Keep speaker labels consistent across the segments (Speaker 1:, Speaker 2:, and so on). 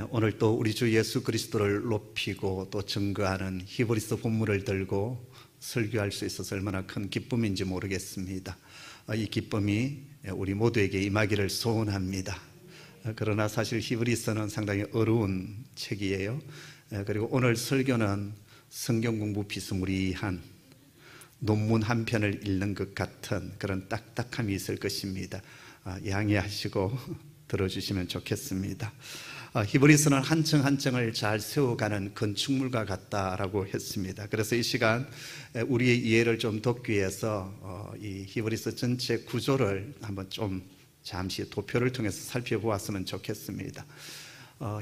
Speaker 1: 오늘 또 우리 주 예수 그리스도를 높이고 또 증거하는 히브리서 본문을 들고 설교할 수 있어서 얼마나 큰 기쁨인지 모르겠습니다. 이 기쁨이 우리 모두에게 임하기를 소원합니다. 그러나 사실 히브리서는 상당히 어려운 책이에요. 그리고 오늘 설교는 성경 공부 비스무리한 논문 한 편을 읽는 것 같은 그런 딱딱함이 있을 것입니다. 양해하시고 들어주시면 좋겠습니다. 히브리서는 한 층 한 층을 잘 세워가는 건축물과 같다라고 했습니다. 그래서 이 시간 우리의 이해를 좀 돕기 위해서 이 히브리서 전체 구조를 한번 좀 잠시 도표를 통해서 살펴보았으면 좋겠습니다.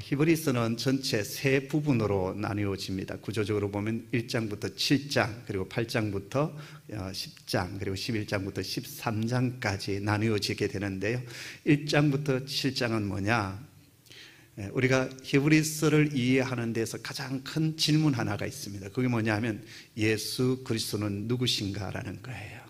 Speaker 1: 히브리서는 전체 세 부분으로 나누어집니다. 구조적으로 보면 1장부터 7장, 그리고 8장부터 10장, 그리고 11장부터 13장까지 나누어지게 되는데요. 1장부터 7장은 뭐냐? 우리가 히브리서를 이해하는 데서 가장 큰 질문 하나가 있습니다. 그게 뭐냐 하면 예수 그리스도는 누구신가 라는 거예요.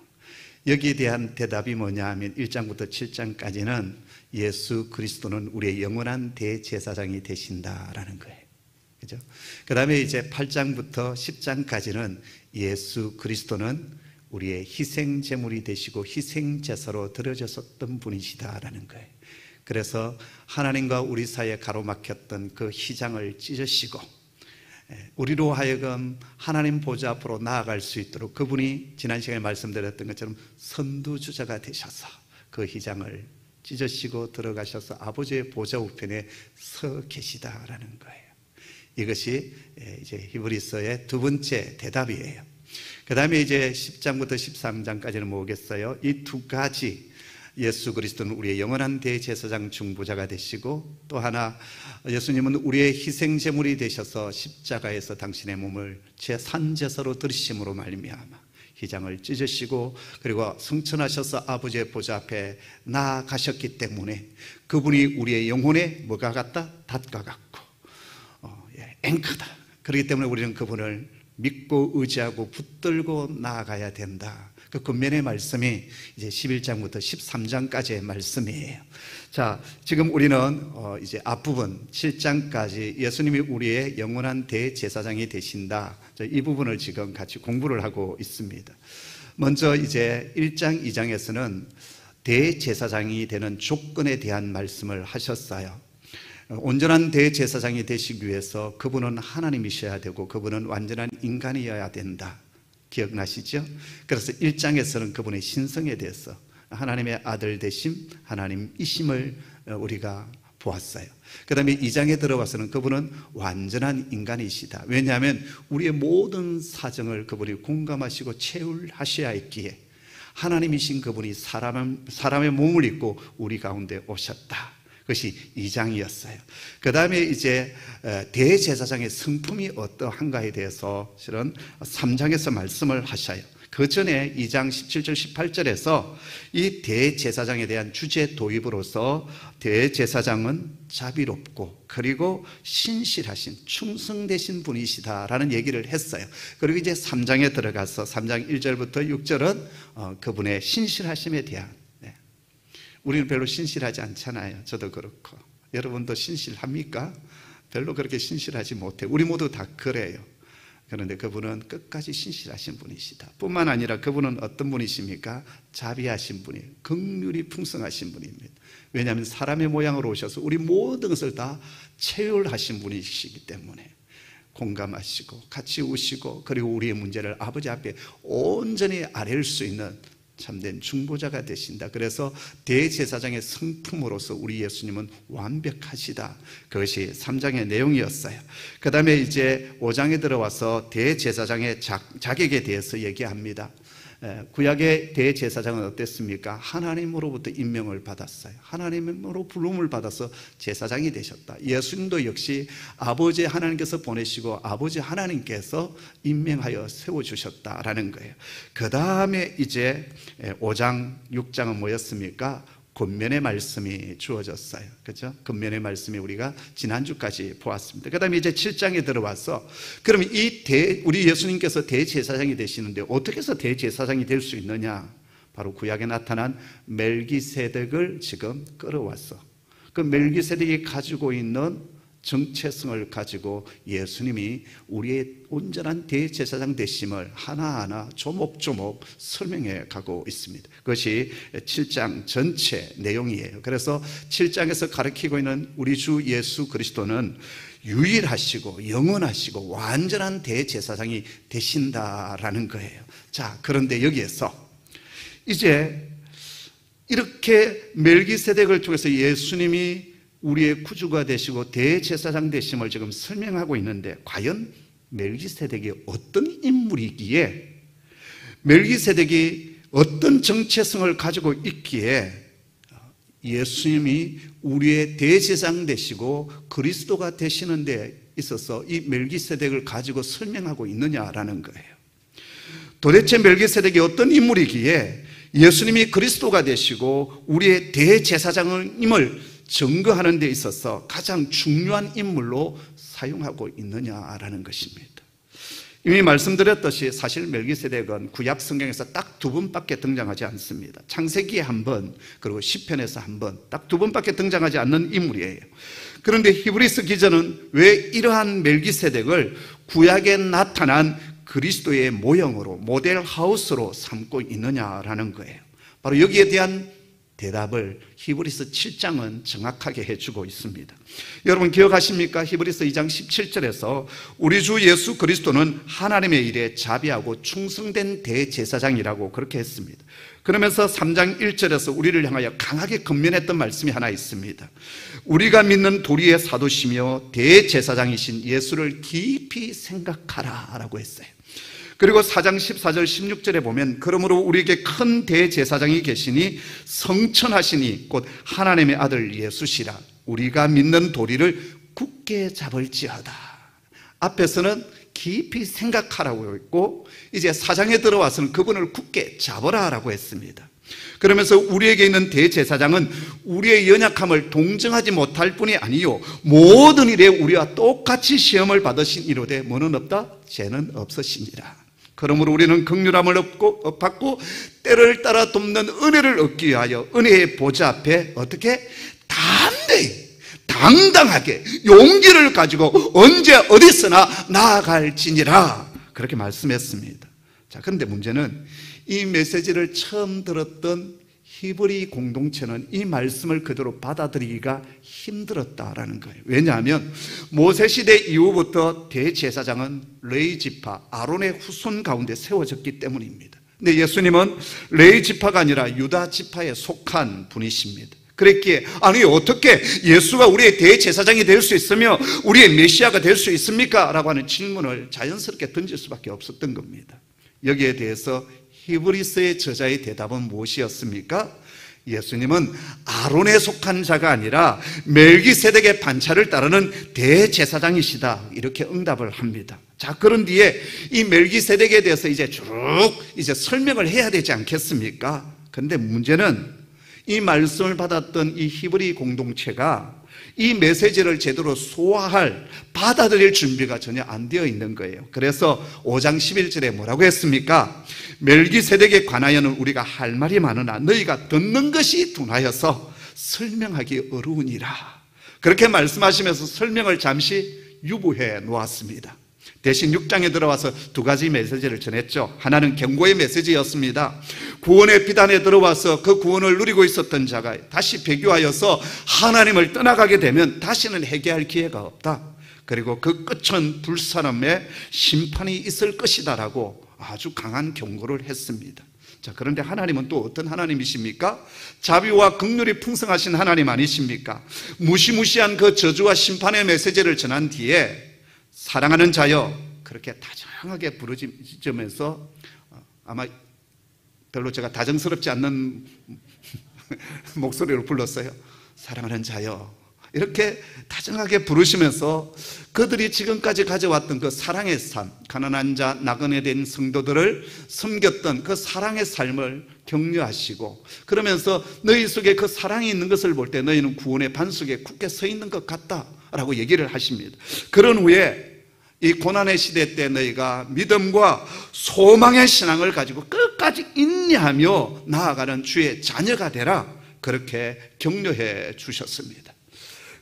Speaker 1: 여기에 대한 대답이 뭐냐 하면 1장부터 7장까지는 예수 그리스도는 우리의 영원한 대제사장이 되신다라는 거예요. 그죠? 그 다음에 이제 8장부터 10장까지는 예수 그리스도는 우리의 희생제물이 되시고 희생제사로 드려졌었던 분이시다라는 거예요. 그래서 하나님과 우리 사이에 가로막혔던 그 휘장을 찢으시고 우리로 하여금 하나님 보좌 앞으로 나아갈 수 있도록 그분이 지난 시간에 말씀드렸던 것처럼 선두주자가 되셔서 그 휘장을 찢으시고 들어가셔서 아버지의 보좌 우편에 서 계시다라는 거예요. 이것이 이제 히브리서의 두 번째 대답이에요. 그 다음에 이제 10장부터 13장까지는 뭐겠어요? 이 두 가지 예수 그리스도는 우리의 영원한 대제사장 중보자가 되시고 또 하나 예수님은 우리의 희생제물이 되셔서 십자가에서 당신의 몸을 제산제사로 드리심으로 말미암아 휘장을 찢으시고 그리고 승천하셔서 아버지의 보좌 앞에 나아가셨기 때문에 그분이 우리의 영혼에 뭐가 같다? 닷과 같고 앵커다. 그렇기 때문에 우리는 그분을 믿고 의지하고 붙들고 나아가야 된다. 그 근면의 말씀이 이제 11장부터 13장까지의 말씀이에요. 자, 지금 우리는 이제 앞부분 7장까지 예수님이 우리의 영원한 대제사장이 되신다. 이 부분을 지금 같이 공부를 하고 있습니다. 먼저 이제 1장, 2장에서는 대제사장이 되는 조건에 대한 말씀을 하셨어요. 온전한 대제사장이 되시기 위해서 그분은 하나님이셔야 되고 그분은 완전한 인간이어야 된다. 기억나시죠? 그래서 1장에서는 그분의 신성에 대해서 하나님의 아들 되심, 하나님이심을 우리가 보았어요. 그 다음에 2장에 들어와서는 그분은 완전한 인간이시다. 왜냐하면 우리의 모든 사정을 그분이 공감하시고 체울하셔야 했기에 하나님이신 그분이 사람의 몸을 입고 우리 가운데 오셨다. 그것이 2장이었어요. 그 다음에 이제 대제사장의 성품이 어떠한가에 대해서 실은 3장에서 말씀을 하셔요. 그 전에 2장 17절 18절에서 이 대제사장에 대한 주제 도입으로서 대제사장은 자비롭고 그리고 신실하신 충성되신 분이시다라는 얘기를 했어요. 그리고 이제 3장에 들어가서 3장 1절부터 6절은 그분의 신실하심에 대한, 우리는 별로 신실하지 않잖아요. 저도 그렇고. 여러분도 신실합니까? 별로 그렇게 신실하지 못해요. 우리 모두 다 그래요. 그런데 그분은 끝까지 신실하신 분이시다. 뿐만 아니라 그분은 어떤 분이십니까? 자비하신 분이에요. 긍휼이 풍성하신 분입니다. 왜냐하면 사람의 모양으로 오셔서 우리 모든 것을 다 체휼하신 분이시기 때문에 공감하시고 같이 우시고 그리고 우리의 문제를 아버지 앞에 온전히 아뢰을 수 있는 참된 중보자가 되신다. 그래서 대제사장의 성품으로서 우리 예수님은 완벽하시다. 그것이 3장의 내용이었어요. 그 다음에 이제 5장에 들어와서 대제사장의 자격에 대해서 얘기합니다. 구약의 대제사장은 어땠습니까? 하나님으로부터 임명을 받았어요. 하나님으로 부름을 받아서 제사장이 되셨다. 예수님도 역시 아버지 하나님께서 보내시고 아버지 하나님께서 임명하여 세워주셨다라는 거예요. 그 다음에 이제 5장, 6장은 뭐였습니까? 권면의 말씀이 주어졌어요. 그렇죠? 권면의 말씀이 우리가 지난주까지 보았습니다. 그 다음에 이제 7장에 들어와서 그러면 우리 예수님께서 대제사장이 되시는데 어떻게 해서 대제사장이 될 수 있느냐? 바로 구약에 나타난 멜기세덱을 지금 끌어왔어. 그 멜기세덱이 가지고 있는 정체성을 가지고 예수님이 우리의 온전한 대제사장 되심을 하나하나 조목조목 설명해 가고 있습니다. 그것이 7장 전체 내용이에요. 그래서 7장에서 가르치고 있는 우리 주 예수 그리스도는 유일하시고 영원하시고 완전한 대제사장이 되신다라는 거예요. 자, 그런데 여기에서 이제 이렇게 멜기세덱을 통해서 예수님이 우리의 구주가 되시고 대제사장 되심을 지금 설명하고 있는데, 과연 멜기세덱이 어떤 인물이기에, 멜기세덱이 어떤 정체성을 가지고 있기에 예수님이 우리의 대제사장 되시고 그리스도가 되시는 데 있어서 이 멜기세덱을 가지고 설명하고 있느냐라는 거예요. 도대체 멜기세덱이 어떤 인물이기에 예수님이 그리스도가 되시고 우리의 대제사장임을 증거하는 데 있어서 가장 중요한 인물로 사용하고 있느냐라는 것입니다. 이미 말씀드렸듯이 사실 멜기세덱은 구약 성경에서 딱 두 번밖에 등장하지 않습니다. 창세기에 한 번, 그리고 시편에서 한 번, 딱 두 번밖에 등장하지 않는 인물이에요. 그런데 히브리서 기자는 왜 이러한 멜기세덱을 구약에 나타난 그리스도의 모형으로, 모델 하우스로 삼고 있느냐라는 거예요. 바로 여기에 대한 대답을 히브리서 7장은 정확하게 해주고 있습니다. 여러분 기억하십니까? 히브리서 2장 17절에서 우리 주 예수 그리스도는 하나님의 일에 자비하고 충성된 대제사장이라고 그렇게 했습니다. 그러면서 3장 1절에서 우리를 향하여 강하게 권면했던 말씀이 하나 있습니다. 우리가 믿는 도리의 사도시며 대제사장이신 예수를 깊이 생각하라 라고 했어요. 그리고 4장 14절 16절에 보면 그러므로 우리에게 큰 대제사장이 계시니 성천하시니 곧 하나님의 아들 예수시라. 우리가 믿는 도리를 굳게 잡을지어다. 앞에서는 깊이 생각하라고 했고 이제 4장에 들어와서는 그분을 굳게 잡으라 라고 했습니다. 그러면서 우리에게 있는 대제사장은 우리의 연약함을 동정하지 못할 뿐이 아니요 모든 일에 우리와 똑같이 시험을 받으신 이로되 뭐는 없다? 죄는 없으시니라. 그러므로 우리는 긍휼함을 받고 때를 따라 돕는 은혜를 얻기 위하여 은혜의 보좌 앞에 어떻게? 담대히 당당하게 용기를 가지고 언제 어디서나 나아갈지니라 그렇게 말씀했습니다. 자, 그런데 문제는 이 메시지를 처음 들었던 히브리 공동체는 이 말씀을 그대로 받아들이기가 힘들었다라는 거예요. 왜냐하면 모세시대 이후부터 대제사장은 레위 지파, 아론의 후손 가운데 세워졌기 때문입니다. 근데 예수님은 레위 지파가 아니라 유다 지파에 속한 분이십니다. 그랬기에 아니 어떻게 예수가 우리의 대제사장이 될 수 있으며 우리의 메시아가 될 수 있습니까? 라고 하는 질문을 자연스럽게 던질 수밖에 없었던 겁니다. 여기에 대해서 히브리서의 저자의 대답은 무엇이었습니까? 예수님은 아론에 속한 자가 아니라 멜기세덱의 반차를 따르는 대제사장이시다 이렇게 응답을 합니다. 자, 그런 뒤에 이 멜기세덱에 대해서 이제 쭉 설명을 해야 되지 않겠습니까? 그런데 문제는 이 말씀을 받았던 이 히브리 공동체가 이 메시지를 제대로 소화할, 받아들일 준비가 전혀 안 되어 있는 거예요. 그래서 5장 11절에 뭐라고 했습니까? 멜기세덱에 관하여는 우리가 할 말이 많으나 너희가 듣는 것이 둔하여서 설명하기 어려우니라. 그렇게 말씀하시면서 설명을 잠시 유보해 놓았습니다. 대신 6장에 들어와서 두 가지 메시지를 전했죠. 하나는 경고의 메시지였습니다. 구원의 비단에 들어와서 그 구원을 누리고 있었던 자가 다시 배교하여서 하나님을 떠나가게 되면 다시는 회개할 기회가 없다. 그리고 그 끝은 불사람의 심판이 있을 것이다라고 아주 강한 경고를 했습니다. 자, 그런데 하나님은 또 어떤 하나님이십니까? 자비와 긍휼이 풍성하신 하나님 아니십니까? 무시무시한 그 저주와 심판의 메시지를 전한 뒤에 사랑하는 자여 그렇게 다정하게 부르짖으면서 아마 별로 제가 다정스럽지 않는 목소리로 불렀어요. 사랑하는 자여 이렇게 다정하게 부르시면서 그들이 지금까지 가져왔던 그 사랑의 삶, 가난한 자, 나그네 된 성도들을 섬겼던 그 사랑의 삶을 격려하시고 그러면서 너희 속에 그 사랑이 있는 것을 볼 때 너희는 구원의 반석에 굳게 서 있는 것 같다라고 얘기를 하십니다. 그런 후에 이 고난의 시대 때 너희가 믿음과 소망의 신앙을 가지고 끝까지 인내하며 나아가는 주의 자녀가 되라 그렇게 격려해 주셨습니다.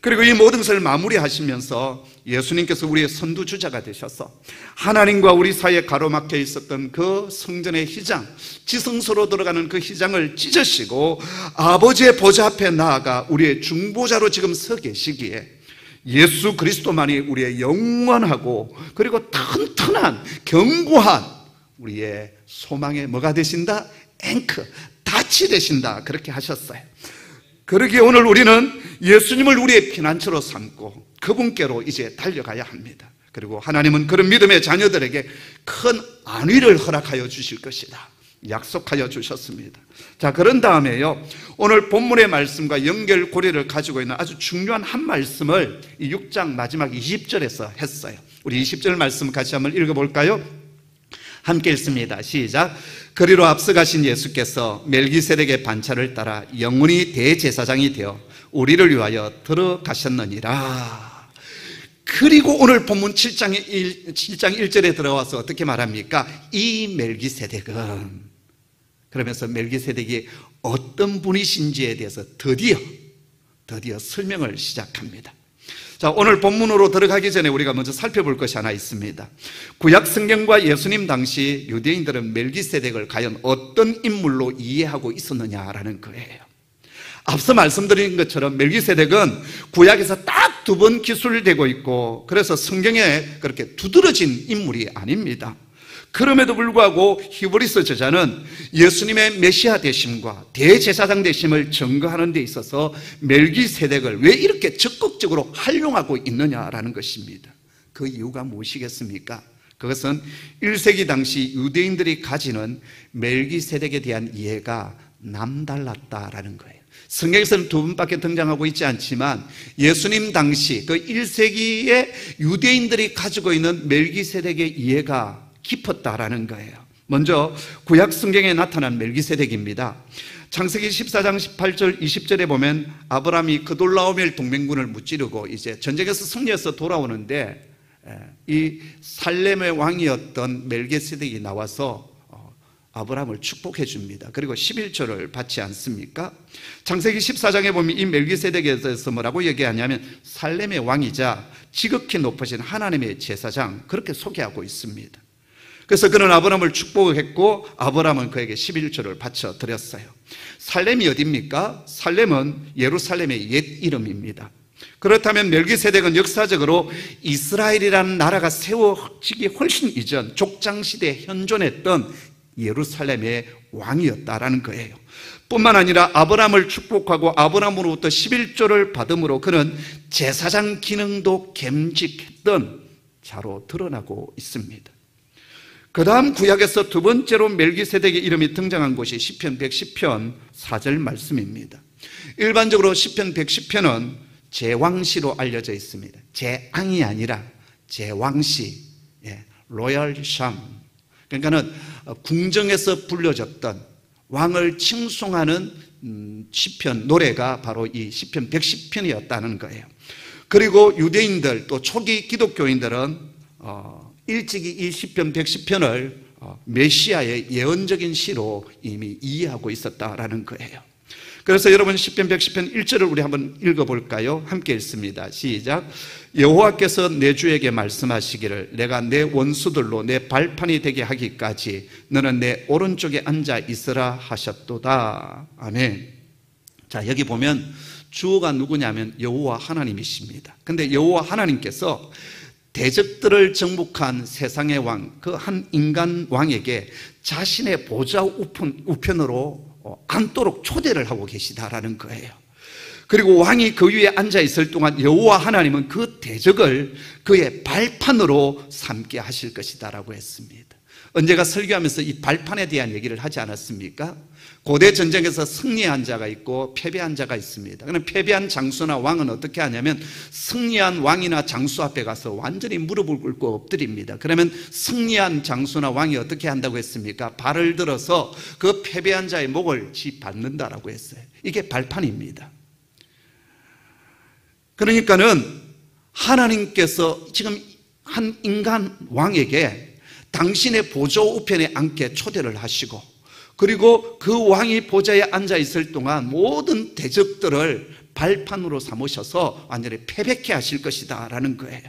Speaker 1: 그리고 이 모든 것을 마무리하시면서 예수님께서 우리의 선두주자가 되셔서 하나님과 우리 사이에 가로막혀 있었던 그 성전의 휘장, 지성소로 들어가는 그 휘장을 찢으시고 아버지의 보좌 앞에 나아가 우리의 중보자로 지금 서 계시기에 예수 그리스도만이 우리의 영원하고 그리고 튼튼한 견고한 우리의 소망의 뭐가 되신다? 앵커, 닻이 되신다. 그렇게 하셨어요. 그러기에 오늘 우리는 예수님을 우리의 피난처로 삼고 그분께로 이제 달려가야 합니다. 그리고 하나님은 그런 믿음의 자녀들에게 큰 안위를 허락하여 주실 것이다. 약속하여 주셨습니다. 자, 그런 다음에요, 오늘 본문의 말씀과 연결고리를 가지고 있는 아주 중요한 한 말씀을 이 6장 마지막 20절에서 했어요. 우리 20절 말씀 같이 한번 읽어볼까요? 함께 읽습니다. 시작. 그리로 앞서가신 예수께서 멜기세덱의 반차를 따라 영원히 대제사장이 되어 우리를 위하여 들어가셨느니라. 그리고 오늘 본문 7장 1절에 들어와서 어떻게 말합니까? 이 멜기세덱은, 그러면서 멜기세덱이 어떤 분이신지에 대해서 드디어 설명을 시작합니다. 자, 오늘 본문으로 들어가기 전에 우리가 먼저 살펴볼 것이 하나 있습니다. 구약 성경과 예수님 당시 유대인들은 멜기세덱을 과연 어떤 인물로 이해하고 있었느냐라는 거예요. 앞서 말씀드린 것처럼 멜기세덱은 구약에서 딱 2번 기술되고 있고, 그래서 성경에 그렇게 두드러진 인물이 아닙니다. 그럼에도 불구하고 히브리서 저자는 예수님의 메시아 되심과 대제사장 되심을 증거하는 데 있어서 멜기세덱을 왜 이렇게 적극적으로 활용하고 있느냐라는 것입니다. 그 이유가 무엇이겠습니까? 그것은 1세기 당시 유대인들이 가지는 멜기세덱에 대한 이해가 남달랐다라는 거예요. 성경에서는 2번밖에 등장하고 있지 않지만 예수님 당시 그 1세기의 유대인들이 가지고 있는 멜기세덱의 이해가 깊었다라는 거예요. 먼저 구약 성경에 나타난 멜기세덱입니다. 창세기 14장 18절 20절에 보면 아브라함이 그돌라오멜 동맹군을 무찌르고 이제 전쟁에서 승리해서 돌아오는데 이 살렘의 왕이었던 멜기세덱이 나와서 아브라함을 축복해 줍니다. 그리고 11조를 받지 않습니까? 창세기 14장에 보면 이 멜기세덱에 대해서 뭐라고 얘기하냐면 살렘의 왕이자 지극히 높으신 하나님의 제사장, 그렇게 소개하고 있습니다. 그래서 그는 아브라함을 축복했고 아브라함은 그에게 11조를 바쳐 드렸어요. 살렘이 어디입니까? 살렘은 예루살렘의 옛 이름입니다. 그렇다면 멜기세덱은 역사적으로 이스라엘이라는 나라가 세워지기 훨씬 이전 족장시대에 현존했던 예루살렘의 왕이었다라는 거예요. 뿐만 아니라 아브라함을 축복하고 아브라함으로부터 11조를 받음으로 그는 제사장 기능도 겸직했던 자로 드러나고 있습니다. 그 다음 구약에서 2번째로 멜기세덱의 이름이 등장한 곳이 시편 110편 4절 말씀입니다. 일반적으로 시편 110편은 제왕시로 알려져 있습니다. 제왕이 아니라 제왕시, 로얄 샴. 그러니까는 궁정에서 불려졌던 왕을 칭송하는 시편, 노래가 바로 이 시편 110편이었다는 거예요. 그리고 유대인들 또 초기 기독교인들은 일찍이 이 시편 110편을 메시아의 예언적인 시로 이미 이해하고 있었다라는 거예요. 그래서 여러분 시편 110편 1절을 우리 한번 읽어볼까요? 함께 읽습니다. 시작. 여호와께서 내 주에게 말씀하시기를 내가 내 원수들로 내 발판이 되게 하기까지 너는 내 오른쪽에 앉아 있으라 하셨도다. 아멘. 자, 여기 보면 주어가 누구냐면 여호와 하나님이십니다. 근데 여호와 하나님께서 대적들을 정복한 세상의 왕, 그 한 인간 왕에게 자신의 보좌 우편으로 앉도록 초대를 하고 계시다라는 거예요. 그리고 왕이 그 위에 앉아 있을 동안 여호와 하나님은 그 대적을 그의 발판으로 삼게 하실 것이다라고 했습니다. 언제가 설교하면서 이 발판에 대한 얘기를 하지 않았습니까? 고대 전쟁에서 승리한 자가 있고 패배한 자가 있습니다. 그럼 패배한 장수나 왕은 어떻게 하냐면 승리한 왕이나 장수 앞에 가서 완전히 무릎을 꿇고 엎드립니다. 그러면 승리한 장수나 왕이 어떻게 한다고 했습니까? 발을 들어서 그 패배한 자의 목을 짚밟는다라고 했어요. 이게 발판입니다. 그러니까는 하나님께서 지금 한 인간 왕에게 당신의 보좌 우편에 앉게 초대를 하시고, 그리고 그 왕이 보좌에 앉아 있을 동안 모든 대적들을 발판으로 삼으셔서 완전히 패배케 하실 것이다 라는 거예요.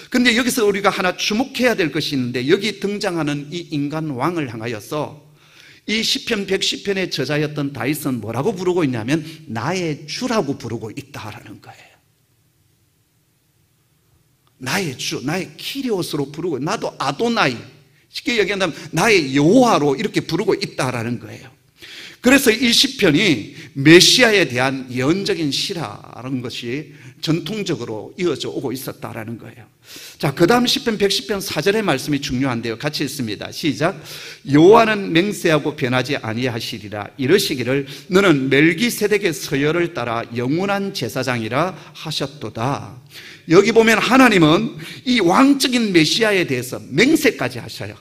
Speaker 1: 그런데 여기서 우리가 하나 주목해야 될 것이 있는데, 여기 등장하는 이 인간 왕을 향하여서 이 시편 110편의 저자였던 다윗은 뭐라고 부르고 있냐면 나의 주라고 부르고 있다라는 거예요. 나의 주, 나의 키리오스로 부르고, 나도 아도나이, 쉽게 얘기한다면 나의 여호와로 이렇게 부르고 있다라는 거예요. 그래서 이 시편이 메시아에 대한 예언적인 시라는 것이 전통적으로 이어져 오고 있었다라는 거예요. 자, 그 다음 시편 110편 4절의 말씀이 중요한데요. 같이 읽습니다. 시작. 여호와는 맹세하고 변하지 아니하시리라. 이르시기를 너는 멜기세덱의 서열을 따라 영원한 제사장이라 하셨도다. 여기 보면 하나님은 이 왕적인 메시아에 대해서 맹세까지 하셔요.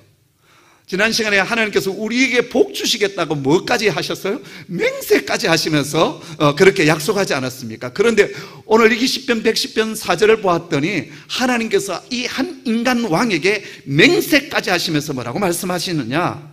Speaker 1: 지난 시간에 하나님께서 우리에게 복 주시겠다고 뭐까지 하셨어요? 맹세까지 하시면서 그렇게 약속하지 않았습니까? 그런데 오늘 이 시편 110편 4절을 보았더니 하나님께서 이 한 인간 왕에게 맹세까지 하시면서 뭐라고 말씀하시느냐?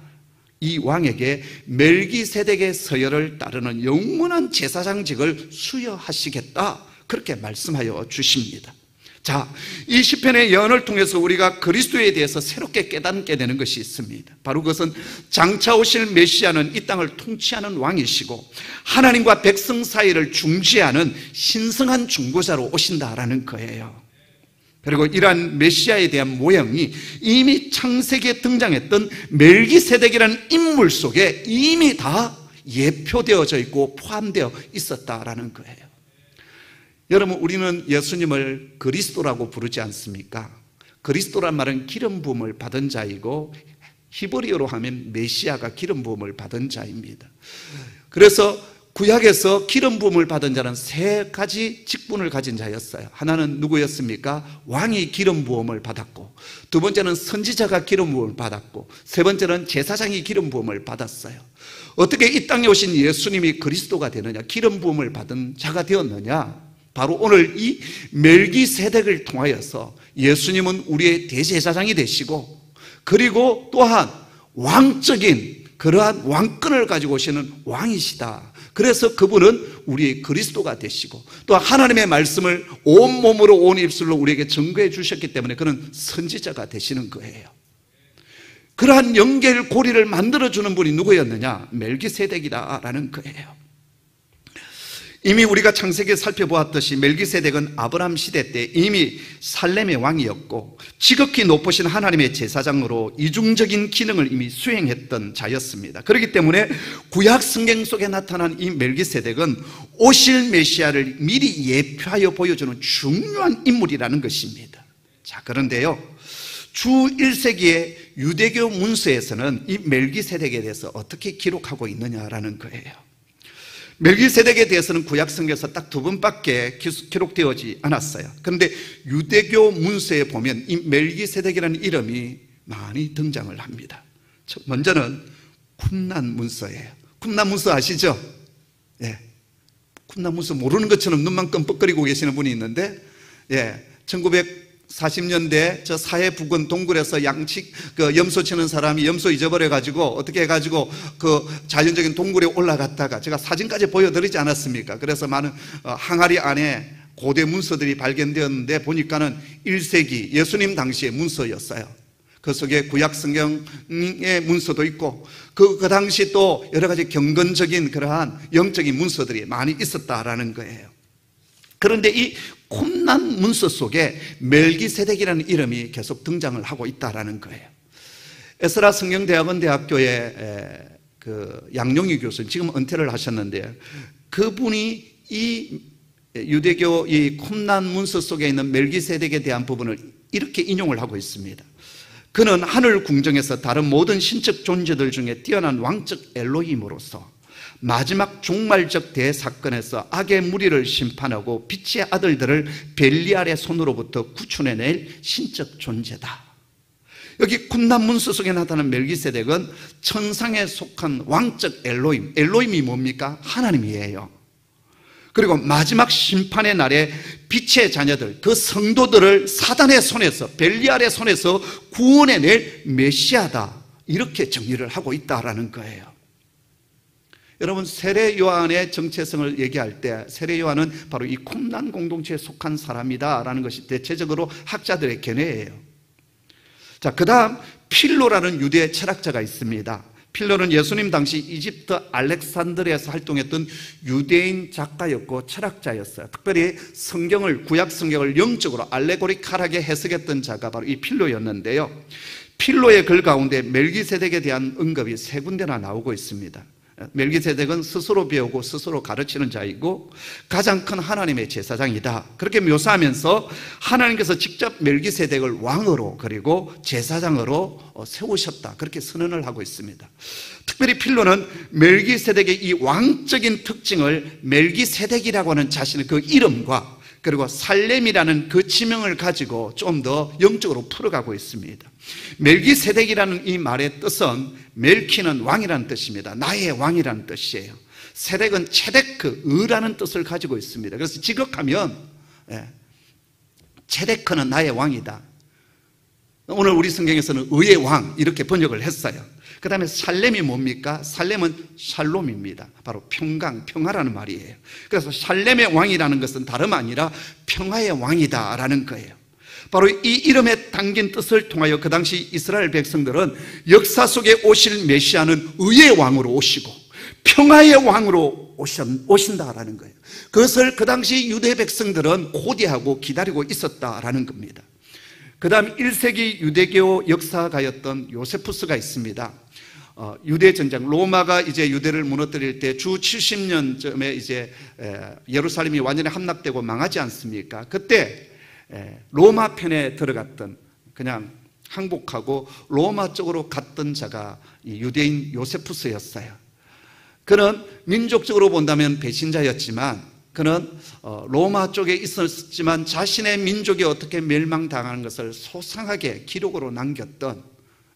Speaker 1: 이 왕에게 멜기세덱의 서열을 따르는 영원한 제사장직을 수여하시겠다, 그렇게 말씀하여 주십니다. 자, 이 시편의 예언을 통해서 우리가 그리스도에 대해서 새롭게 깨닫게 되는 것이 있습니다. 바로 그것은 장차 오실 메시아는 이 땅을 통치하는 왕이시고 하나님과 백성 사이를 중지하는 신성한 중보자로 오신다라는 거예요. 그리고 이러한 메시아에 대한 모형이 이미 창세기에 등장했던 멜기세덱이라는 인물 속에 이미 다 예표되어져 있고 포함되어 있었다라는 거예요. 여러분, 우리는 예수님을 그리스도라고 부르지 않습니까? 그리스도란 말은 기름 부음을 받은 자이고 히브리어로 하면 메시아가 기름 부음을 받은 자입니다. 그래서 구약에서 기름 부음을 받은 자는 세 가지 직분을 가진 자였어요. 하나는 누구였습니까? 왕이 기름 부음을 받았고, 두 번째는 선지자가 기름 부음을 받았고, 세 번째는 제사장이 기름 부음을 받았어요. 어떻게 이 땅에 오신 예수님이 그리스도가 되느냐, 기름 부음을 받은 자가 되었느냐? 바로 오늘 이 멜기세덱을 통하여서 예수님은 우리의 대제사장이 되시고, 그리고 또한 왕적인 그러한 왕권을 가지고 오시는 왕이시다. 그래서 그분은 우리의 그리스도가 되시고, 또 하나님의 말씀을 온몸으로 온 입술로 우리에게 증거해 주셨기 때문에 그는 선지자가 되시는 거예요. 그러한 연결고리를 만들어주는 분이 누구였느냐? 멜기세덱이다라는 거예요. 이미 우리가 창세기에 살펴보았듯이 멜기세덱은 아브라함 시대 때 이미 살렘의 왕이었고 지극히 높으신 하나님의 제사장으로 이중적인 기능을 이미 수행했던 자였습니다. 그렇기 때문에 구약 성경 속에 나타난 이 멜기세덱은 오실 메시아를 미리 예표하여 보여주는 중요한 인물이라는 것입니다. 자, 그런데요, 주 1세기의 유대교 문서에서는 이 멜기세덱에 대해서 어떻게 기록하고 있느냐라는 거예요. 멜기세덱에 대해서는 구약 성경에서 딱 두 번밖에 기록되어지 않았어요. 그런데 유대교 문서에 보면 이 멜기세덱이라는 이름이 많이 등장을 합니다. 먼저는 쿰난 문서예요. 쿰난 문서 아시죠? 예. 쿰난 문서 모르는 것처럼 눈만 끔뻑거리고 계시는 분이 있는데, 예, 1940년대 저 사해 부근 동굴에서 양식 염소 치는 사람이 염소 잊어버려 가지고 어떻게 해가지고 그 자연적인 동굴에 올라갔다가 제가 사진까지 보여드리지 않았습니까? 그래서 많은 항아리 안에 고대 문서들이 발견되었는데 보니까는 1세기 예수님 당시의 문서였어요. 그 속에 구약 성경의 문서도 있고 그 당시 또 여러 가지 경건적인 그러한 영적인 문서들이 많이 있었다라는 거예요. 그런데 이 쿰난 문서 속에 멜기세덱이라는 이름이 계속 등장을 하고 있다라는 거예요. 에스라 성경대학원 대학교의 그 양용희 교수님, 지금 은퇴를 하셨는데 그분이 이 유대교 이 쿰난 문서 속에 있는 멜기세덱에 대한 부분을 이렇게 인용을 하고 있습니다. 그는 하늘 궁정에서 다른 모든 신적 존재들 중에 뛰어난 왕적 엘로힘으로서 마지막 종말적 대사건에서 악의 무리를 심판하고 빛의 아들들을 벨리알의 손으로부터 구출해낼 신적 존재다. 여기 쿰난 문서 속에 나타난 멜기세덱은 천상에 속한 왕적 엘로힘, 엘로힘이 뭡니까? 하나님이에요. 그리고 마지막 심판의 날에 빛의 자녀들, 그 성도들을 사단의 손에서, 벨리알의 손에서 구원해낼 메시아다, 이렇게 정의를 하고 있다라는 거예요. 여러분, 세례 요한의 정체성을 얘기할 때 세례 요한은 바로 이 쿰난 공동체에 속한 사람이다라는 것이 대체적으로 학자들의 견해예요. 자, 그 다음 필로라는 유대 철학자가 있습니다. 필로는 예수님 당시 이집트 알렉산드리아에서 활동했던 유대인 작가였고 철학자였어요. 특별히 성경을, 구약 성경을 영적으로 알레고리칼하게 해석했던 자가 바로 이 필로였는데요. 필로의 글 가운데 멜기세덱에 대한 언급이 3군데나 나오고 있습니다. 멜기세덱은 스스로 배우고 스스로 가르치는 자이고 가장 큰 하나님의 제사장이다, 그렇게 묘사하면서 하나님께서 직접 멜기세덱을 왕으로 그리고 제사장으로 세우셨다, 그렇게 선언을 하고 있습니다. 특별히 필로는 멜기세덱의 이 왕적인 특징을 멜기세덱이라고 하는 자신의 그 이름과 그리고 살렘이라는 그 지명을 가지고 좀 더 영적으로 풀어가고 있습니다. 멜기세덱이라는 이 말의 뜻은, 멜키는 왕이라는 뜻입니다. 나의 왕이라는 뜻이에요. 세덱은 체데크, 의라는 뜻을 가지고 있습니다. 그래서 지극하면 체데크는 나의 왕이다. 오늘 우리 성경에서는 의의 왕 이렇게 번역을 했어요. 그 다음에 살렘이 뭡니까? 살렘은 샬롬입니다. 바로 평강, 평화라는 말이에요. 그래서 살렘의 왕이라는 것은 다름 아니라 평화의 왕이다라는 거예요. 바로 이 이름에 담긴 뜻을 통하여 그 당시 이스라엘 백성들은 역사 속에 오실 메시아는 의의 왕으로 오시고 평화의 왕으로 오신다라는 거예요. 그것을 그 당시 유대 백성들은 고대하고 기다리고 있었다라는 겁니다. 그 다음 1세기 유대교 역사가였던 요세푸스가 있습니다. 유대 전쟁, 로마가 이제 유대를 무너뜨릴 때 주 70년쯤에 이제 예루살렘이 완전히 함락되고 망하지 않습니까? 그때 로마 편에 들어갔던, 그냥 항복하고 로마 쪽으로 갔던 자가 이 유대인 요세푸스였어요. 그는 민족적으로 본다면 배신자였지만 그는 로마 쪽에 있었지만 자신의 민족이 어떻게 멸망당하는 것을 소상하게 기록으로 남겼던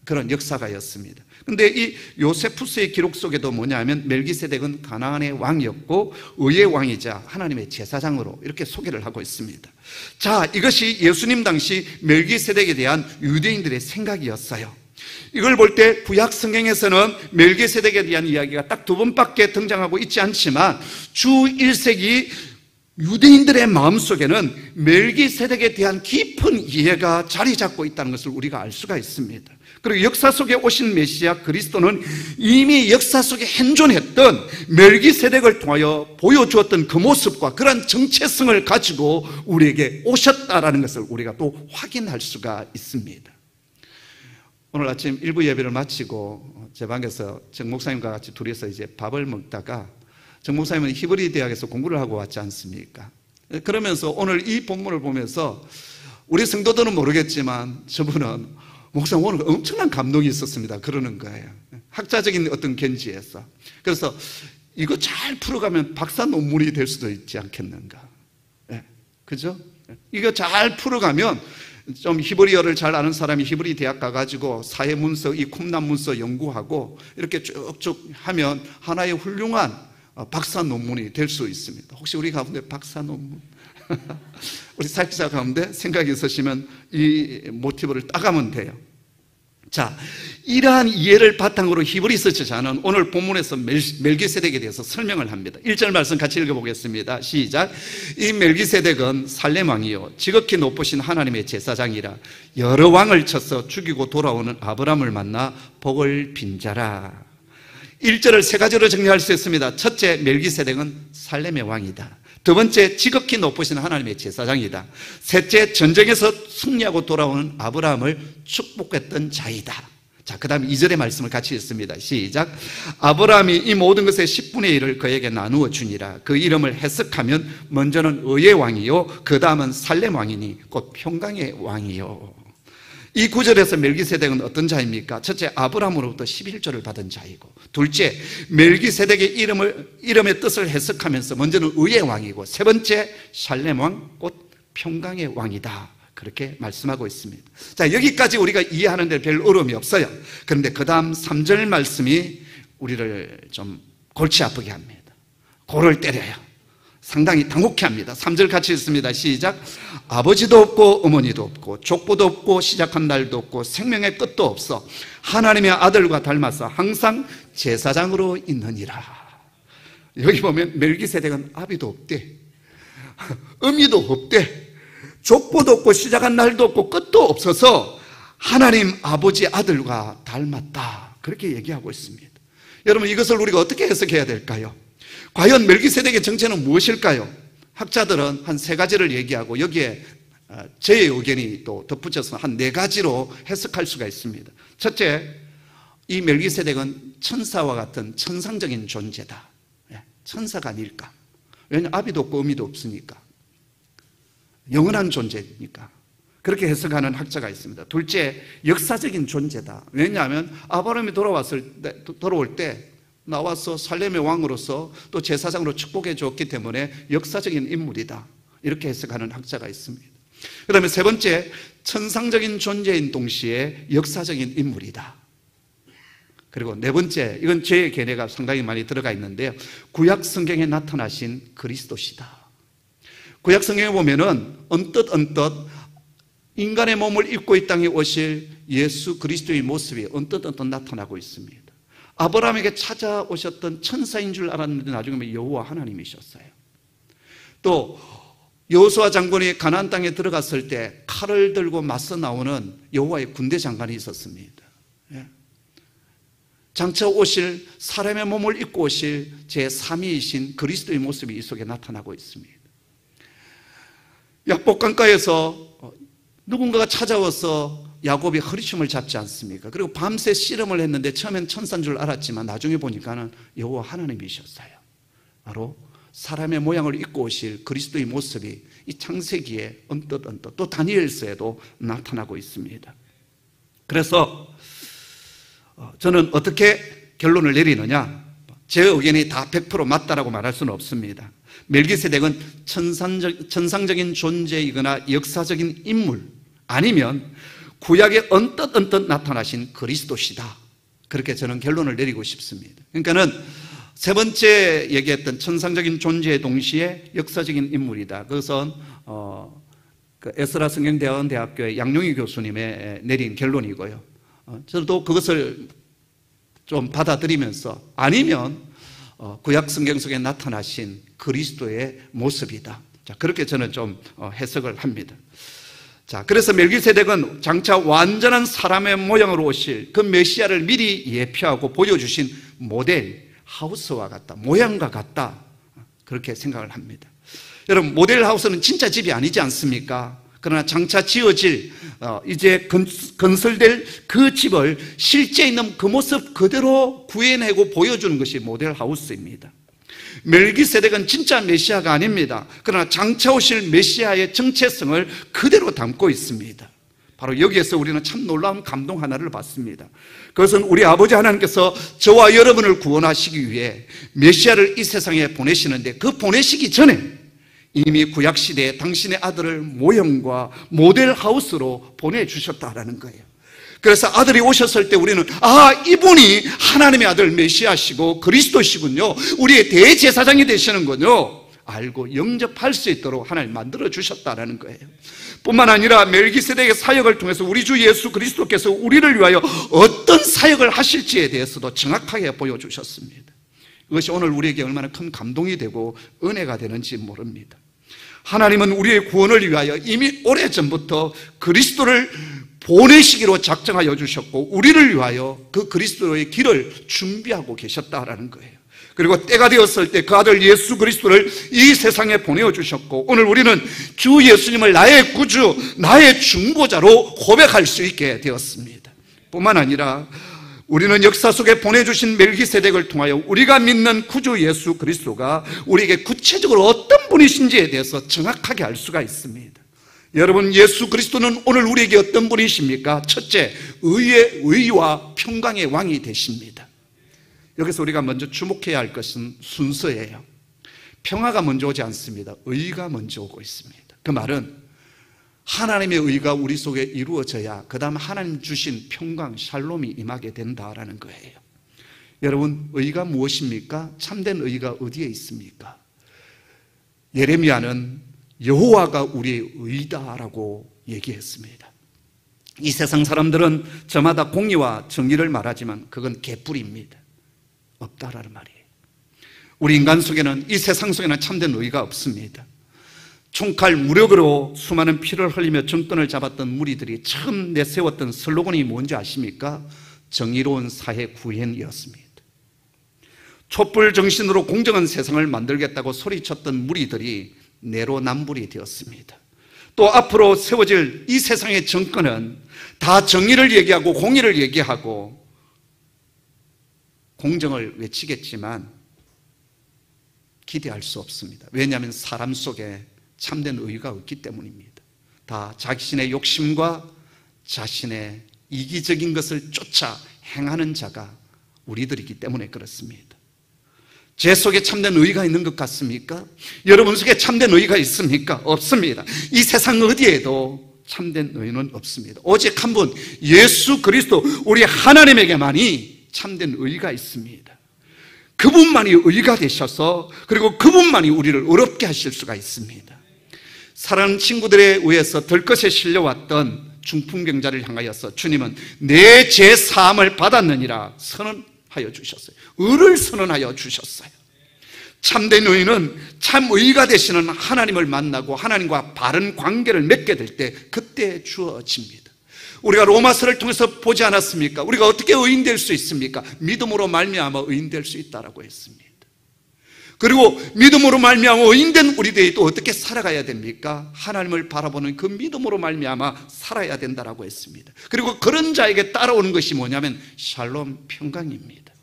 Speaker 1: 그런 역사가였습니다. 근데 이 요세푸스의 기록 속에도 뭐냐면 멜기세덱은 가나안의 왕이었고 의의 왕이자 하나님의 제사장으로 이렇게 소개를 하고 있습니다. 자, 이것이 예수님 당시 멜기세덱에 대한 유대인들의 생각이었어요. 이걸 볼 때 구약 성경에서는 멜기세덱에 대한 이야기가 딱 2번밖에 등장하고 있지 않지만 주 1세기 유대인들의 마음속에는 멜기세덱에 대한 깊은 이해가 자리 잡고 있다는 것을 우리가 알 수가 있습니다. 그리고 역사 속에 오신 메시아 그리스도는 이미 역사 속에 현존했던 멜기세덱을 통하여 보여주었던 그 모습과 그런 정체성을 가지고 우리에게 오셨다라는 것을 우리가 또 확인할 수가 있습니다. 오늘 아침 일부 예배를 마치고 제 방에서 정 목사님과 같이 둘이서 이제 밥을 먹다가, 정 목사님은 히브리 대학에서 공부를 하고 왔지 않습니까? 그러면서 오늘 이 본문을 보면서 우리 성도들은 모르겠지만 저분은 목사님 오늘 엄청난 감동이 있었습니다, 그러는 거예요. 학자적인 어떤 견지에서. 그래서 이거 잘 풀어가면 박사 논문이 될 수도 있지 않겠는가. 그죠? 이거 잘 풀어가면 좀 히브리어를 잘 아는 사람이 히브리 대학 가가지고 사회 문서, 이 쿰난 문서 연구하고 이렇게 쭉쭉 하면 하나의 훌륭한 박사 논문이 될 수 있습니다. 혹시 우리 가운데 박사 논문 우리 사역자 가운데 생각이 있으시면 이 모티브를 따가면 돼요. 자, 이러한 이해를 바탕으로 히브리서 저자는 오늘 본문에서 멜기세덱에 대해서 설명을 합니다. 1절 말씀 같이 읽어보겠습니다. 시작. 이 멜기세덱은 살렘 왕이요 지극히 높으신 하나님의 제사장이라 여러 왕을 쳐서 죽이고 돌아오는 아브라함을 만나 복을 빈 자라. 1절을 3가지로 정리할 수 있습니다. 첫째, 멜기세덱은 살렘의 왕이다. 두 번째, 지극히 높으신 하나님의 제사장이다. 셋째, 전쟁에서 승리하고 돌아오는 아브라함을 축복했던 자이다. 자, 그 다음 2절의 말씀을 같이 읽습니다. 시작. 아브라함이 이 모든 것의 10분의 1을 그에게 나누어 주니라. 그 이름을 해석하면 먼저는 의의 왕이요 그 다음은 살렘 왕이니 곧 평강의 왕이요. 이 구절에서 멜기세덱은 어떤 자입니까? 첫째, 아브라함으로부터 11조를 받은 자이고, 둘째, 멜기세덱의 이름의 뜻을 해석하면서 먼저는 의의 왕이고, 세 번째, 살렘 왕, 곧 평강의 왕이다, 그렇게 말씀하고 있습니다. 자, 여기까지 우리가 이해하는 데 별 어려움이 없어요. 그런데 그 다음 3절 말씀이 우리를 좀 골치 아프게 합니다. 골을 때려요. 상당히 당혹해 합니다. 3절 같이 읽습니다. 시작. 아버지도 없고 어머니도 없고 족보도 없고 시작한 날도 없고 생명의 끝도 없어 하나님의 아들과 닮아서 항상 제사장으로 있느니라.
Speaker 2: 여기 보면 멜기세덱은 아비도 없대, 어미도 없대, 족보도 없고 시작한 날도 없고 끝도 없어서 하나님 아버지 아들과 닮았다, 그렇게 얘기하고 있습니다. 여러분, 이것을 우리가 어떻게 해석해야 될까요? 과연 멜기세덱의 정체는 무엇일까요? 학자들은 한 3가지를 얘기하고 여기에 제 의견이 또 덧붙여서 한 4가지로 해석할 수가 있습니다. 첫째, 이 멜기세덱은 천사와 같은 천상적인 존재다. 천사가 아닐까? 왜냐하면 아비도 없고 어미도 없으니까, 영원한 존재니까. 그렇게 해석하는 학자가 있습니다. 둘째, 역사적인 존재다. 왜냐하면 아브라함이 돌아올 때 나와서 살렘의 왕으로서 또 제사장으로 축복해 줬기 때문에 역사적인 인물이다, 이렇게 해석하는 학자가 있습니다. 그 다음에 3번째, 천상적인 존재인 동시에 역사적인 인물이다. 그리고 4번째, 이건 제 견해가 상당히 많이 들어가 있는데요, 구약 성경에 나타나신 그리스도시다. 구약 성경에 보면은 언뜻 인간의 몸을 입고 이 땅에 오실 예수 그리스도의 모습이 언뜻 나타나고 있습니다. 아브라함에게 찾아오셨던 천사인 줄 알았는데 나중에 여호와 하나님이셨어요. 또 여호수아 장군이 가나안 땅에 들어갔을 때 칼을 들고 맞서 나오는 여호와의 군대 장관이 있었습니다. 장차 오실, 사람의 몸을 입고 오실 제3위이신 그리스도의 모습이 이 속에 나타나고 있습니다. 약복강가에서 누군가가 찾아와서 야곱이 허리춤을 잡지 않습니까? 그리고 밤새 씨름을 했는데 처음엔 천사인 줄 알았지만 나중에 보니까는 여호와 하나님이셨어요. 바로 사람의 모양을 입고 오실 그리스도의 모습이 이 창세기에 언뜻 또 다니엘서에도 나타나고 있습니다. 그래서 저는 어떻게 결론을 내리느냐, 제 의견이 다 100% 맞다라고 말할 수는 없습니다. 멜기세덱은 천상적인 존재이거나 역사적인 인물, 아니면 구약에 언뜻 나타나신 그리스도시다, 그렇게 저는 결론을 내리고 싶습니다. 그러니까는 3번째 얘기했던 천상적인 존재의 동시에 역사적인 인물이다, 그것은 에스라 성경대학원대학교의 양용희 교수님의 내린 결론이고요, 저도 그것을 좀 받아들이면서 아니면 구약 성경 속에 나타나신 그리스도의 모습이다, 자, 그렇게 저는 좀 해석을 합니다. 자, 그래서 멜기세덱은 장차 완전한 사람의 모양으로 오실 그 메시아를 미리 예표하고 보여주신 모델 하우스와 같다, 모양과 같다, 그렇게 생각을 합니다. 여러분, 모델 하우스는 진짜 집이 아니지 않습니까? 그러나 장차 지어질 이제 건설될 그 집을 실제 있는 그 모습 그대로 구해내고 보여주는 것이 모델 하우스입니다. 멜기세덱은 진짜 메시아가 아닙니다. 그러나 장차 오실 메시아의 정체성을 그대로 담고 있습니다. 바로 여기에서 우리는 참 놀라운 감동 하나를 받습니다. 그것은 우리 아버지 하나님께서 저와 여러분을 구원하시기 위해 메시아를 이 세상에 보내시는데, 그 보내시기 전에 이미 구약시대에 당신의 아들을 모형과 모델 하우스로 보내주셨다라는 거예요. 그래서 아들이 오셨을 때 우리는 이분이 하나님의 아들 메시아시고 그리스도시군요, 우리의 대제사장이 되시는군요, 알고 영접할 수 있도록 하나님 만들어 주셨다라는 거예요. 뿐만 아니라 멜기세덱의 사역을 통해서 우리 주 예수 그리스도께서 우리를 위하여 어떤 사역을 하실지에 대해서도 정확하게 보여주셨습니다. 이것이 오늘 우리에게 얼마나 큰 감동이 되고 은혜가 되는지 모릅니다. 하나님은 우리의 구원을 위하여 이미 오래전부터 그리스도를 보내시기로 작정하여 주셨고, 우리를 위하여 그 그리스도의 길을 준비하고 계셨다라는 거예요. 그리고 때가 되었을 때 그 아들 예수 그리스도를 이 세상에 보내주셨고, 오늘 우리는 주 예수님을 나의 구주, 나의 중보자로 고백할 수 있게 되었습니다. 뿐만 아니라 우리는 역사 속에 보내주신 멜기세덱을 통하여 우리가 믿는 구주 예수 그리스도가 우리에게 구체적으로 어떤 분이신지에 대해서 정확하게 알 수가 있습니다. 여러분, 예수 그리스도는 오늘 우리에게 어떤 분이십니까? 첫째, 의의 의와 평강의 왕이 되십니다. 여기서 우리가 먼저 주목해야 할 것은 순서예요. 평화가 먼저 오지 않습니다. 의가 먼저 오고 있습니다. 그 말은 하나님의 의가 우리 속에 이루어져야 그 다음 하나님 주신 평강, 샬롬이 임하게 된다라는 거예요. 여러분, 의가 무엇입니까? 참된 의가 어디에 있습니까? 예레미야는 여호와가 우리의 의다라고 얘기했습니다. 이 세상 사람들은 저마다 공의와 정의를 말하지만 그건 개뿔입니다. 없다라는 말이에요. 우리 인간 속에는, 이 세상 속에는 참된 의가 없습니다. 총칼 무력으로 수많은 피를 흘리며 정권을 잡았던 무리들이 처음 내세웠던 슬로건이 뭔지 아십니까? 정의로운 사회 구현이었습니다. 촛불 정신으로 공정한 세상을 만들겠다고 소리쳤던 무리들이 내로남불이 되었습니다. 또 앞으로 세워질 이 세상의 정권은 다 정의를 얘기하고 공의를 얘기하고 공정을 외치겠지만 기대할 수 없습니다. 왜냐하면 사람 속에 참된 의가 없기 때문입니다. 다 자신의 욕심과 자신의 이기적인 것을 쫓아 행하는 자가 우리들이기 때문에 그렇습니다. 제 속에 참된 의가 있는 것 같습니까? 여러분 속에 참된 의가 있습니까? 없습니다. 이 세상 어디에도 참된 의는 없습니다. 오직 한 분, 예수 그리스도 우리 하나님에게만이 참된 의가 있습니다. 그분만이 의가 되셔서, 그리고 그분만이 우리를 의롭게 하실 수가 있습니다. 사랑하는 친구들에 의해서 들것에 실려왔던 중풍병자를 향하여서 주님은 내 죄 사함을 받았느니라 선언하여 주셨어요. 의를 선언하여 주셨어요. 참된 의는 참 의가 되시는 하나님을 만나고 하나님과 바른 관계를 맺게 될 때 그때 주어집니다. 우리가 로마서를 통해서 보지 않았습니까? 우리가 어떻게 의인될 수 있습니까? 믿음으로 말미암아 의인될 수 있다라고 했습니다. 그리고 믿음으로 말미암아 의인된 우리들이 또 어떻게 살아가야 됩니까? 하나님을 바라보는 그 믿음으로 말미암아 살아야 된다라고 했습니다. 그리고 그런 자에게 따라오는 것이 뭐냐면 샬롬, 평강입니다.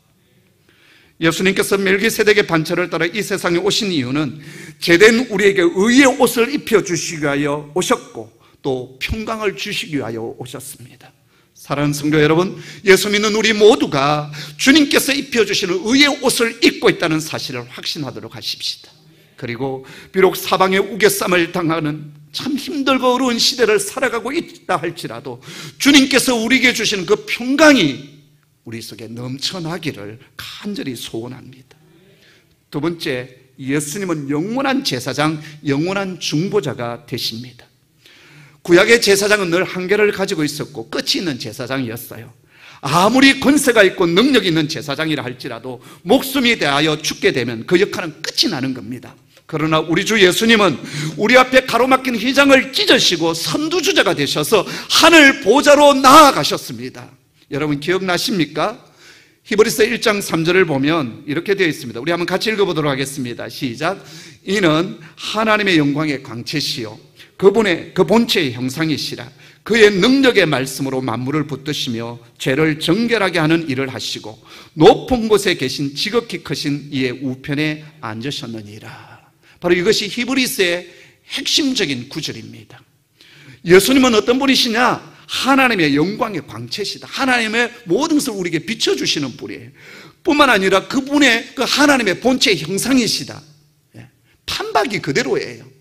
Speaker 2: 예수님께서 멜기세덱의 반차를 따라 이 세상에 오신 이유는 제된 우리에게 의의 옷을 입혀주시기 위하여 오셨고 또 평강을 주시기 위하여 오셨습니다. 사랑하는 성도 여러분, 예수 믿는 우리 모두가 주님께서 입혀주시는 의의 옷을 입고 있다는 사실을 확신하도록 하십시다. 그리고 비록 사방에 우겨쌈을 당하는 참 힘들고 어려운 시대를 살아가고 있다 할지라도 주님께서 우리에게 주시는 그 평강이 우리 속에 넘쳐나기를 간절히 소원합니다. 두 번째, 예수님은 영원한 제사장, 영원한 중보자가 되십니다. 구약의 제사장은 늘 한계를 가지고 있었고 끝이 있는 제사장이었어요. 아무리 권세가 있고 능력이 있는 제사장이라 할지라도 목숨이 대하여 죽게 되면 그 역할은 끝이 나는 겁니다. 그러나 우리 주 예수님은 우리 앞에 가로막힌 휘장을 찢으시고 선두주자가 되셔서 하늘 보좌로 나아가셨습니다. 여러분 기억나십니까? 히브리서 1장 3절을 보면 이렇게 되어 있습니다. 우리 한번 같이 읽어보도록 하겠습니다. 시작. 이는 하나님의 영광의 광채시요 그분의 그 본체의 형상이시라. 그의 능력의 말씀으로 만물을 붙드시며 죄를 정결하게 하는 일을 하시고 높은 곳에 계신 지극히 크신 이의 우편에 앉으셨느니라. 바로 이것이 히브리서의 핵심적인 구절입니다. 예수님은 어떤 분이시냐? 하나님의 영광의 광채시다. 하나님의 모든 것을 우리에게 비춰주시는 분이에요. 뿐만 아니라 그분의 그 하나님의 본체의 형상이시다. 판박이 그대로예요.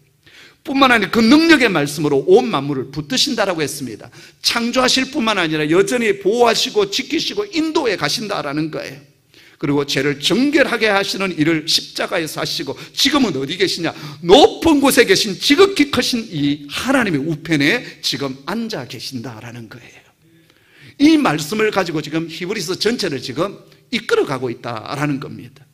Speaker 2: 뿐만 아니라 그 능력의 말씀으로 온 만물을 붙드신다라고 했습니다. 창조하실 뿐만 아니라 여전히 보호하시고 지키시고 인도해 가신다라는 거예요. 그리고 죄를 정결하게 하시는 일을 십자가에서 하시고 지금은 어디 계시냐? 높은 곳에 계신 지극히 크신 이 하나님의 우편에 지금 앉아 계신다라는 거예요. 이 말씀을 가지고 지금 히브리서 전체를 지금 이끌어가고 있다라는 겁니다.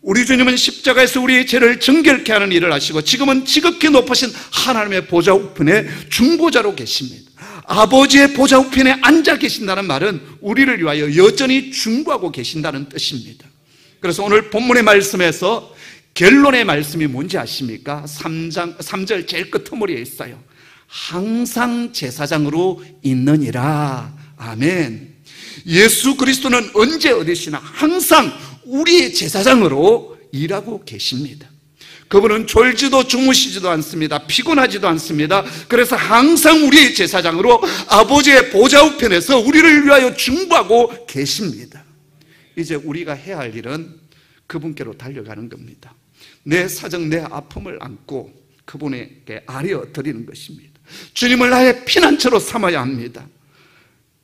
Speaker 2: 우리 주님은 십자가에서 우리의 죄를 정결케 하는 일을 하시고 지금은 지극히 높으신 하나님의 보좌 우편에 중보자로 계십니다. 아버지의 보좌 우편에 앉아 계신다는 말은 우리를 위하여 여전히 중보하고 계신다는 뜻입니다. 그래서 오늘 본문의 말씀에서 결론의 말씀이 뭔지 아십니까? 3절 제일 끝머리에 있어요. 항상 제사장으로 있느니라. 아멘. 예수 그리스도는 언제 어디시나 항상 우리의 제사장으로 일하고 계십니다. 그분은 졸지도 주무시지도 않습니다. 피곤하지도 않습니다. 그래서 항상 우리의 제사장으로 아버지의 보좌 우편에서 우리를 위하여 중보하고 계십니다. 이제 우리가 해야 할 일은 그분께로 달려가는 겁니다. 내 사정, 내 아픔을 안고 그분에게 아뢰어 드리는 것입니다. 주님을 나의 피난처로 삼아야 합니다.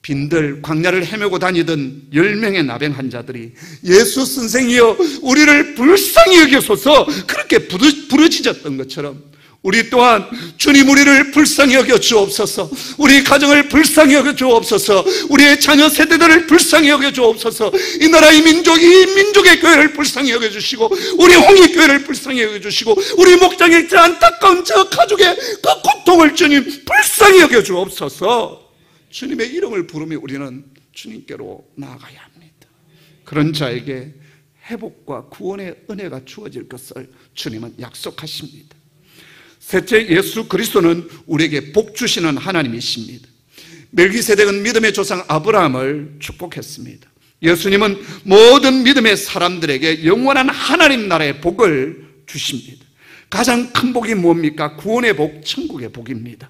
Speaker 2: 빈들 광야를 헤매고 다니던 10명의 나병 환자들이 예수 선생이여 우리를 불쌍히 여기소서 그렇게 부르짖었던 것처럼 우리 또한 주님 우리를 불쌍히 여겨 주옵소서. 우리 가정을 불쌍히 여겨 주옵소서. 우리의 자녀 세대들을 불쌍히 여겨 주옵소서. 이 나라의 민족이 이 민족의 교회를 불쌍히 여겨 주시고 우리 홍익교회를 불쌍히 여겨 주시고 우리 목장의 저 안타까운 저 가족의 그 고통을 주님 불쌍히 여겨 주옵소서. 주님의 이름을 부르며 우리는 주님께로 나아가야 합니다. 그런 자에게 회복과 구원의 은혜가 주어질 것을 주님은 약속하십니다. 셋째, 예수 그리스도는 우리에게 복 주시는 하나님이십니다. 멜기세덱은 믿음의 조상 아브라함을 축복했습니다. 예수님은 모든 믿음의 사람들에게 영원한 하나님 나라의 복을 주십니다. 가장 큰 복이 뭡니까? 구원의 복, 천국의 복입니다.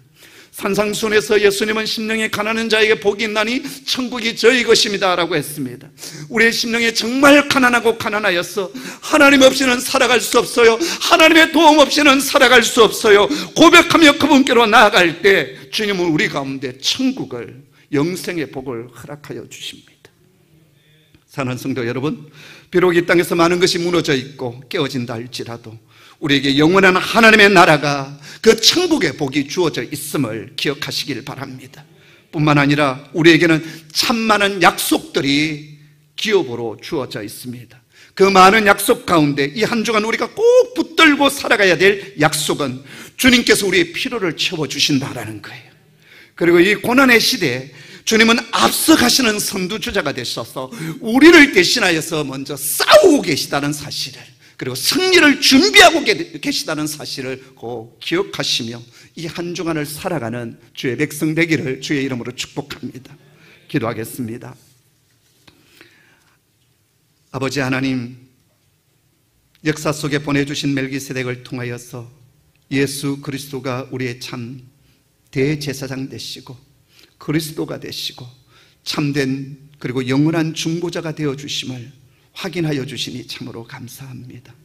Speaker 2: 산상순에서 예수님은 심령이 가난한 자에게 복이 있나니 천국이 저희 것입니다 라고 했습니다. 우리의 심령이 정말 가난하여서 하나님 없이는 살아갈 수 없어요. 하나님의 도움 없이는 살아갈 수 없어요. 고백하며 그분께로 나아갈 때 주님은 우리 가운데 천국을, 영생의 복을 허락하여 주십니다. 사랑하는 성도 여러분, 비록 이 땅에서 많은 것이 무너져 있고 깨어진다 할지라도 우리에게 영원한 하나님의 나라가, 그 천국의 복이 주어져 있음을 기억하시길 바랍니다. 뿐만 아니라 우리에게는 참 많은 약속들이 기업으로 주어져 있습니다. 그 많은 약속 가운데 이 한 주간 우리가 꼭 붙들고 살아가야 될 약속은 주님께서 우리의 필요를 채워주신다라는 거예요. 그리고 이 고난의 시대에 주님은 앞서가시는 선두주자가 되셔서 우리를 대신하여서 먼저 싸우고 계시다는 사실을, 그리고 승리를 준비하고 계시다는 사실을 꼭 기억하시며 이 한 주간을 살아가는 주의 백성 되기를 주의 이름으로 축복합니다. 기도하겠습니다. 아버지 하나님, 역사 속에 보내주신 멜기세덱을 통하여서 예수 그리스도가 우리의 참 대제사장 되시고 그리스도가 되시고 참된 그리고 영원한 중보자가 되어주심을 확인하여 주시니 참으로 감사합니다.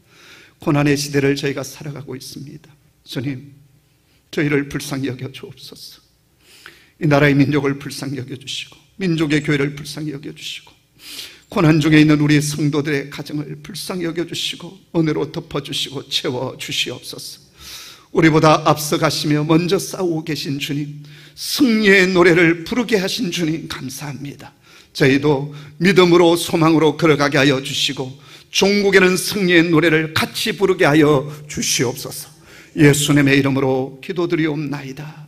Speaker 2: 고난의 시대를 저희가 살아가고 있습니다. 주님, 저희를 불쌍히 여겨 주옵소서. 이 나라의 민족을 불쌍히 여겨 주시고 민족의 교회를 불쌍히 여겨 주시고 고난 중에 있는 우리 성도들의 가정을 불쌍히 여겨 주시고 은혜로 덮어 주시고 채워 주시옵소서. 우리보다 앞서가시며 먼저 싸우고 계신 주님, 승리의 노래를 부르게 하신 주님 감사합니다. 저희도 믿음으로 소망으로 걸어가게 하여 주시고 종국에는 승리의 노래를 같이 부르게 하여 주시옵소서. 예수님의 이름으로 기도드리옵나이다.